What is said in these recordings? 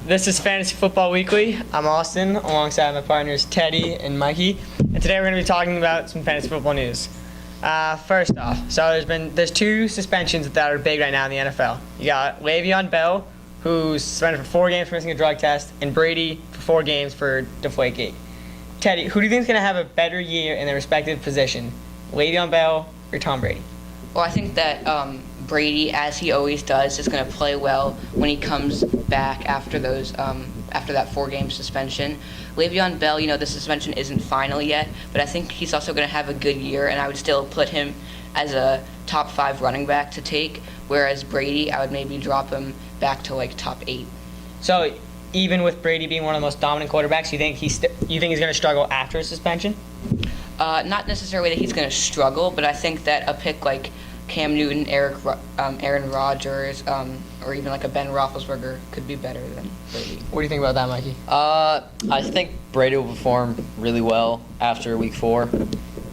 This is Fantasy Football Weekly. I'm Austin, alongside my partners Teddy and Mikey, and today we're going to be talking about some fantasy football news. First off, so there's two suspensions that are big right now in the NFL. You got Le'Veon Bell, who's suspended for 4 games for missing a drug test, and Brady for 4 games for Deflategate. Teddy, who do you think is going to have a better year in their respective position, Le'Veon Bell or Tom Brady? Well, I think that Brady, as he always does, is going to play well when he comes back after that 4-game suspension. Le'Veon Bell, the suspension isn't final yet, but I think he's also going to have a good year, and I would still put him as a top 5 running back to take, whereas Brady, I would maybe drop him back to top 8. So even with Brady being one of the most dominant quarterbacks, you think he's going to struggle after a suspension? Not necessarily that he's going to struggle, but I think that a pick like Cam Newton, Aaron Rodgers, or even like a Ben Roethlisberger could be better than Brady. What do you think about that, Mikey? I think Brady will perform really well after week 4,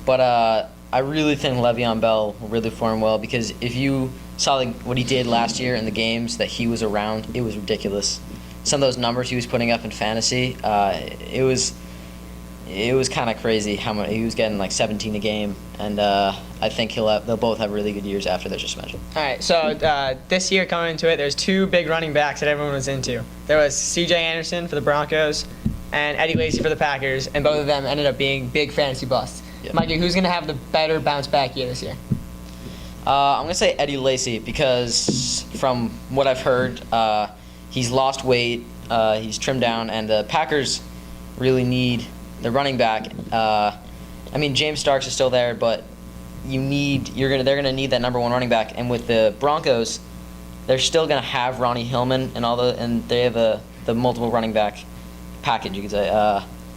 but I really think Le'Veon Bell will really perform well because if you saw what he did last year in the games that he was around, it was ridiculous. Some of those numbers he was putting up in fantasy, it was kind of crazy how much he was getting, like 17 a game, and I think they'll both have really good years after their suspension. All right, so this year coming into it, there's 2 big running backs that everyone was into. There was C.J. Anderson for the Broncos and Eddie Lacy for the Packers, and both of them ended up being big fantasy busts. Yep. Mikey, who's going to have the better bounce back year this year? I'm going to say Eddie Lacy because from what I've heard, he's lost weight, he's trimmed down, and the Packers really need the running back. James Starks is still there, but they're gonna need that number 1 running back. And with the Broncos, they're still gonna have Ronnie Hillman and they have the multiple running back package, you could say,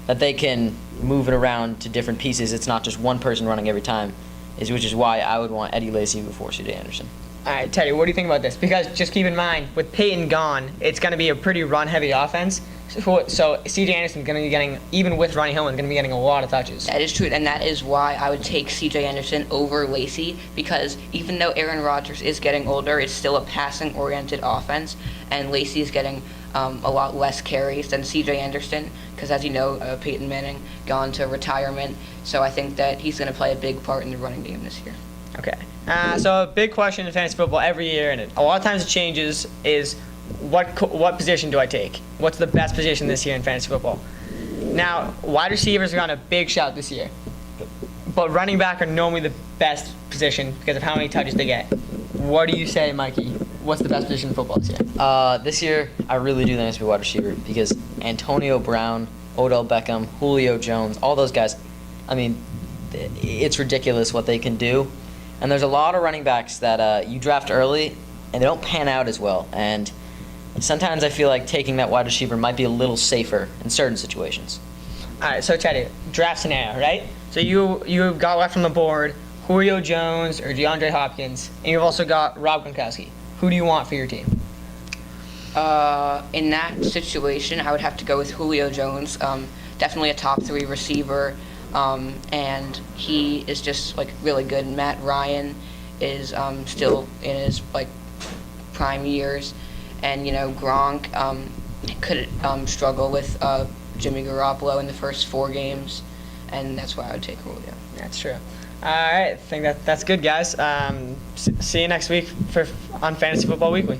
that they can move it around to different pieces. It's not just one person running every time, which is why I would want Eddie Lacy before C.J. Anderson. All right, Teddy, what do you think about this? Because just keep in mind, with Peyton gone, it's going to be a pretty run-heavy offense. So C.J. Anderson is going to be getting, even with Ronnie Hillman, going to be getting a lot of touches. That is true, and that is why I would take C.J. Anderson over Lacy, because even though Aaron Rodgers is getting older, it's still a passing-oriented offense, and Lacy is getting a lot less carries than C.J. Anderson, because as you know, Peyton Manning gone to retirement, so I think that he's going to play a big part in the running game this year. Okay. So a big question in fantasy football every year, and a lot of times it changes, is what position do I take? What's the best position this year in fantasy football? Now, wide receivers are on a big shout this year, but running back are normally the best position because of how many touches they get. What do you say, Mikey? What's the best position in football this year? This year, I really do think it's to be wide receiver because Antonio Brown, Odell Beckham, Julio Jones, all those guys, it's ridiculous what they can do. And there's a lot of running backs that you draft early, and they don't pan out as well. And sometimes I feel like taking that wide receiver might be a little safer in certain situations. All right, so Teddy, draft scenario, right? So you got left on the board Julio Jones or DeAndre Hopkins, and you've also got Rob Gronkowski. Who do you want for your team? In that situation, I would have to go with Julio Jones. Definitely a top 3 receiver. And he is just really good. Matt Ryan is still in his prime years, and Gronk could struggle with Jimmy Garoppolo in the first 4 games, and that's why I would take Julio. That's true. All right, I think that's good, guys. See you next week on Fantasy Football Weekly.